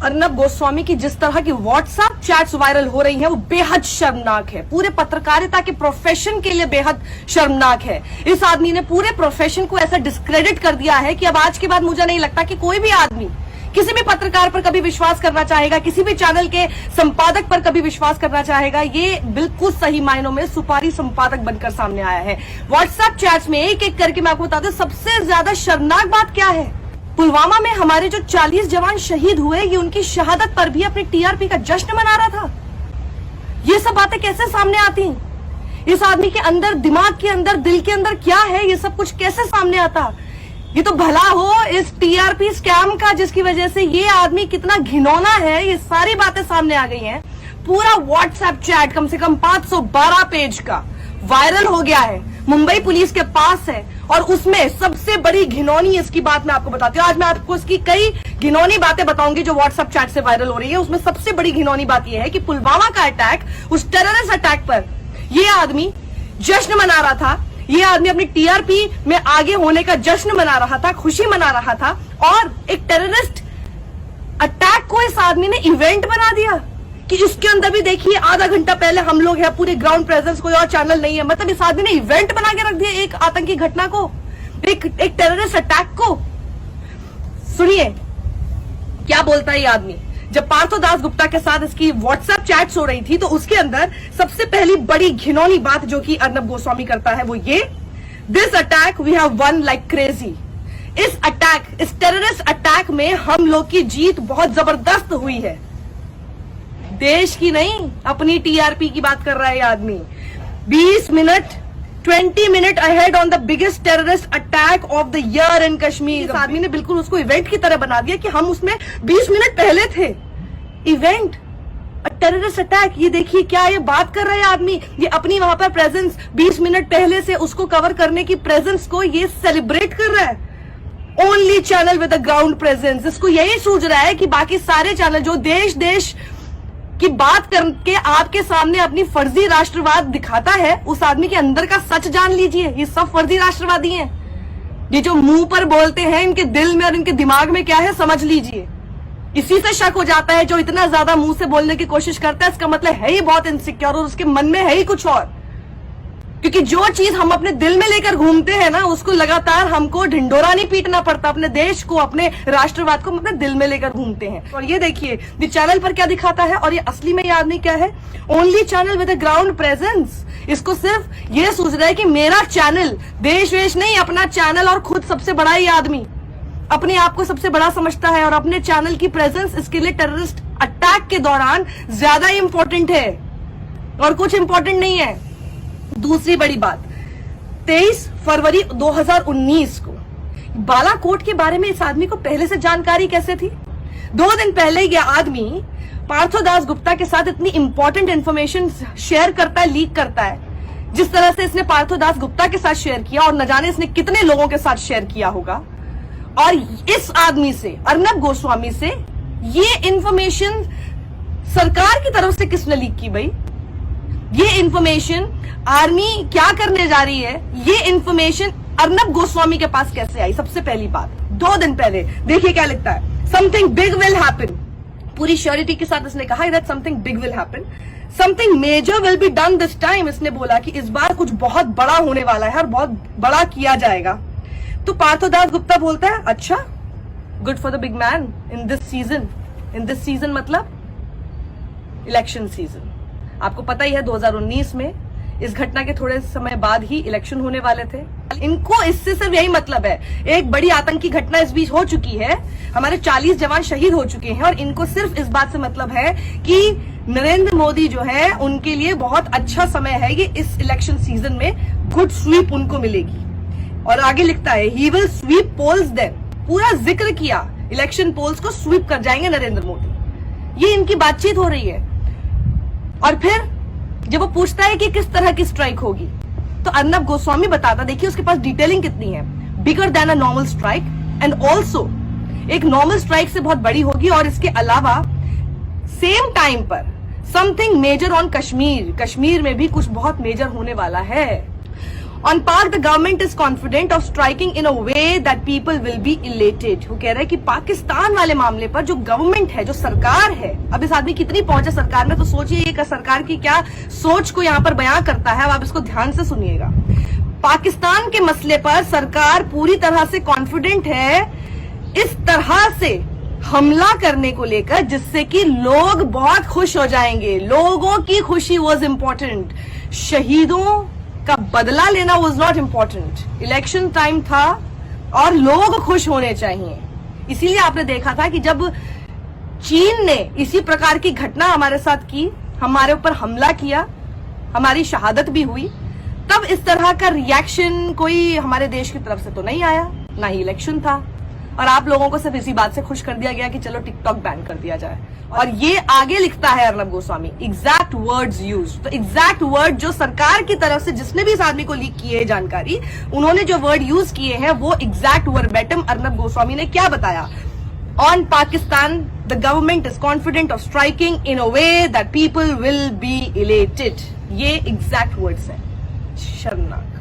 अर्नब गोस्वामी की जिस तरह की व्हाट्सएप चैट्स वायरल हो रही हैं वो बेहद शर्मनाक है, पूरे पत्रकारिता के प्रोफेशन के लिए बेहद शर्मनाक है। इस आदमी ने पूरे प्रोफेशन को ऐसा डिस्क्रेडिट कर दिया है कि अब आज के बाद मुझे नहीं लगता कि कोई भी आदमी किसी भी पत्रकार पर कभी विश्वास करना चाहेगा, किसी भी चैनल के संपादक पर कभी विश्वास करना चाहेगा। ये बिल्कुल सही मायनों में सुपारी संपादक बनकर सामने आया है। व्हाट्सएप चैट्स में एक एक करके मैं आपको बता दूं सबसे ज्यादा शर्मनाक बात क्या है। पुलवामा में हमारे जो 40 जवान शहीद हुए, ये उनकी शहादत पर भी अपनी टीआरपी का जश्न मना रहा था। ये सब बातें कैसे सामने आती? इस आदमी के अंदर, दिमाग के अंदर, दिल के अंदर क्या है, ये सब कुछ कैसे सामने आता? ये तो भला हो इस टीआरपी स्कैम का जिसकी वजह से ये आदमी कितना घिनौना है, ये सारी बातें सामने आ गई हैं। पूरा व्हाट्सएप चैट कम से कम 512 पेज का वायरल हो गया है, मुंबई पुलिस के पास है। और उसमें सबसे बड़ी घिनौनी इसकी बात मैं आपको बताती हूँ। आज मैं आपको इसकी कई घिनौनी बातें बताऊंगी जो व्हाट्सएप चैट से वायरल हो रही है। उसमें सबसे बड़ी घिनौनी बात यह है कि पुलवामा का अटैक, उस टेररिस्ट अटैक पर यह आदमी जश्न मना रहा था। ये आदमी अपनी टीआरपी में आगे होने का जश्न मना रहा था, खुशी मना रहा था। और एक टेररिस्ट अटैक को इस आदमी ने इवेंट बना दिया कि इसके अंदर भी देखिए आधा घंटा पहले हम लोग हैं, पूरे ग्राउंड प्रेजेंस, कोई और चैनल नहीं है। मतलब इस आदमी ने इवेंट बना के रख दिया एक आतंकी घटना को, एक टेररिस्ट अटैक को। सुनिए क्या बोलता है ये आदमी। जब पार्थो दास गुप्ता के साथ इसकी व्हाट्सएप चैट्स हो रही थी तो उसके अंदर सबसे पहली बड़ी घिनौनी बात जो कि अर्नब गोस्वामी करता है वो ये, this attack we have one like crazy. इस अटैक, इस टेररिस्ट अटैक में हम लोग की जीत बहुत जबरदस्त हुई है। देश की नहीं, अपनी टीआरपी की बात कर रहा है ये आदमी। 20 minute ahead on the biggest terrorist attack of the year in Kashmir. इस आदमी ने बिल्कुल उसको इवेंट की तरह बना दिया कि हम उसमें 20 मिनट पहले थे। इवेंट, टेररिस्ट अटैक, ये देखिए क्या ये बात कर रहा है आदमी। ये अपनी वहां पर प्रेजेंस 20 मिनट पहले से उसको कवर करने की प्रेजेंस को ये सेलिब्रेट कर रहा है। Only channel with the ground presence. इसको यही सूझ रहा है कि बाकी सारे चैनल जो देश की बात करके आपके सामने अपनी फर्जी राष्ट्रवाद दिखाता है, उस आदमी के अंदर का सच जान लीजिए। ये सब फर्जी राष्ट्रवादी हैं। ये जो मुंह पर बोलते हैं, इनके दिल में और इनके दिमाग में क्या है समझ लीजिए। इसी से शक हो जाता है। जो इतना ज्यादा मुंह से बोलने की कोशिश करता है इसका मतलब है ही बहुत इनसिक्योर और उसके मन में है ही कुछ और। क्योंकि जो चीज हम अपने दिल में लेकर घूमते हैं ना, उसको लगातार हमको ढिंढोरा नहीं पीटना पड़ता। अपने देश को, अपने राष्ट्रवाद को हम अपने दिल में लेकर घूमते हैं। और ये देखिए ये चैनल पर क्या दिखाता है और ये असली में ये आदमी क्या है, only channel with a ground presence. इसको सिर्फ ये सोच रहा है कि मेरा चैनल, देश वेश नहीं, अपना चैनल। और खुद सबसे बड़ा ये आदमी अपने आप को सबसे बड़ा समझता है और अपने चैनल की प्रेजेंस इसके लिए टेररिस्ट अटैक के दौरान ज्यादा इंपॉर्टेंट है और कुछ इंपॉर्टेंट नहीं है। दूसरी बड़ी बात, 23 फरवरी 2019 को बालाकोट के बारे में इस आदमी को पहले से जानकारी कैसे थी? 2 दिन पहले यह आदमी पार्थो दास गुप्ता के साथ इतनी इंपॉर्टेंट इंफॉर्मेशन शेयर करता है, लीक करता है, जिस तरह से इसने पार्थो दास गुप्ता के साथ शेयर किया और न जाने इसने कितने लोगों के साथ शेयर किया होगा। और इस आदमी से, अर्नब गोस्वामी से, ये इंफॉर्मेशन सरकार की तरफ से किसने लीक की भाई? ये इंफॉर्मेशन आर्मी क्या करने जा रही है, ये इंफॉर्मेशन अर्नब गोस्वामी के पास कैसे आई? सबसे पहली बात, 2 दिन पहले देखिए क्या लिखता है, समथिंग बिग विल हैपन। पूरी श्योरिटी के साथ इसने कहा that something big will happen, something major will be done this time. इसने बोला कि इस बार कुछ बहुत बड़ा होने वाला है और बहुत बड़ा किया जाएगा। तो पार्थो दास गुप्ता बोलता है अच्छा, good for the big man in this season. In this season मतलब इलेक्शन सीजन। आपको पता ही है 2019 में इस घटना के थोड़े समय बाद ही इलेक्शन होने वाले थे। इनको इससे सिर्फ यही मतलब है, एक बड़ी आतंकी घटना इस बीच हो चुकी है, हमारे 40 जवान शहीद हो चुके हैं और इनको सिर्फ इस बात से मतलब है कि नरेंद्र मोदी जो है उनके लिए बहुत अच्छा समय है ये, इस इलेक्शन सीजन में गुड स्वीप उनको मिलेगी। और आगे लिखता है he will sweep polls then. पूरा जिक्र किया, इलेक्शन पोल्स को स्वीप कर जाएंगे नरेंद्र मोदी। ये इनकी बातचीत हो रही है। और फिर जब वो पूछता है कि किस तरह की स्ट्राइक होगी तो अर्नब गोस्वामी बताता, देखिए उसके पास डिटेलिंग कितनी है, bigger than a normal strike and also एक नॉर्मल स्ट्राइक से बहुत बड़ी होगी। और इसके अलावा सेम टाइम पर something major on Kashmir, Kashmir में भी कुछ बहुत मेजर होने वाला है। ऑन पाक the government is confident of striking in a way that people will be elated. वो कह रहे हैं कि पाकिस्तान वाले मामले पर जो गवर्नमेंट है, जो सरकार है, अब इस आदमी कितनी पहुंचे सरकार में, तो सोचिए ये सरकार की क्या सोच को यहां पर बयां करता है। अब आप इसको ध्यान से सुनिएगा। पाकिस्तान के मसले पर सरकार पूरी तरह से कॉन्फिडेंट है इस तरह से हमला करने को लेकर जिससे कि लोग बहुत खुश हो जाएंगे। लोगों की खुशी वॉज इंपॉर्टेंट, शहीदों का बदला लेना was not important. Election time था और लोग खुश होने चाहिए। इसीलिए आपने देखा था कि जब चीन ने इसी प्रकार की घटना हमारे साथ की, हमारे ऊपर हमला किया, हमारी शहादत भी हुई, तब इस तरह का रिएक्शन कोई हमारे देश की तरफ से तो नहीं आया, ना ही इलेक्शन था, और आप लोगों को सिर्फ इसी बात से खुश कर दिया गया कि चलो टिकटॉक बैन कर दिया जाए। और ये आगे लिखता है Arnab Goswami, exact words use. तो एग्जैक्ट वर्ड जो सरकार की तरफ से जिसने भी इस आदमी को लीक की है जानकारी, उन्होंने जो वर्ड यूज किए हैं वो एग्जैक्ट वर्बेटम अर्नब गोस्वामी ने क्या बताया। On Pakistan the government is confident of striking in a way that people will be elated. ये एग्जैक्ट वर्ड्स है। शर्मनाक।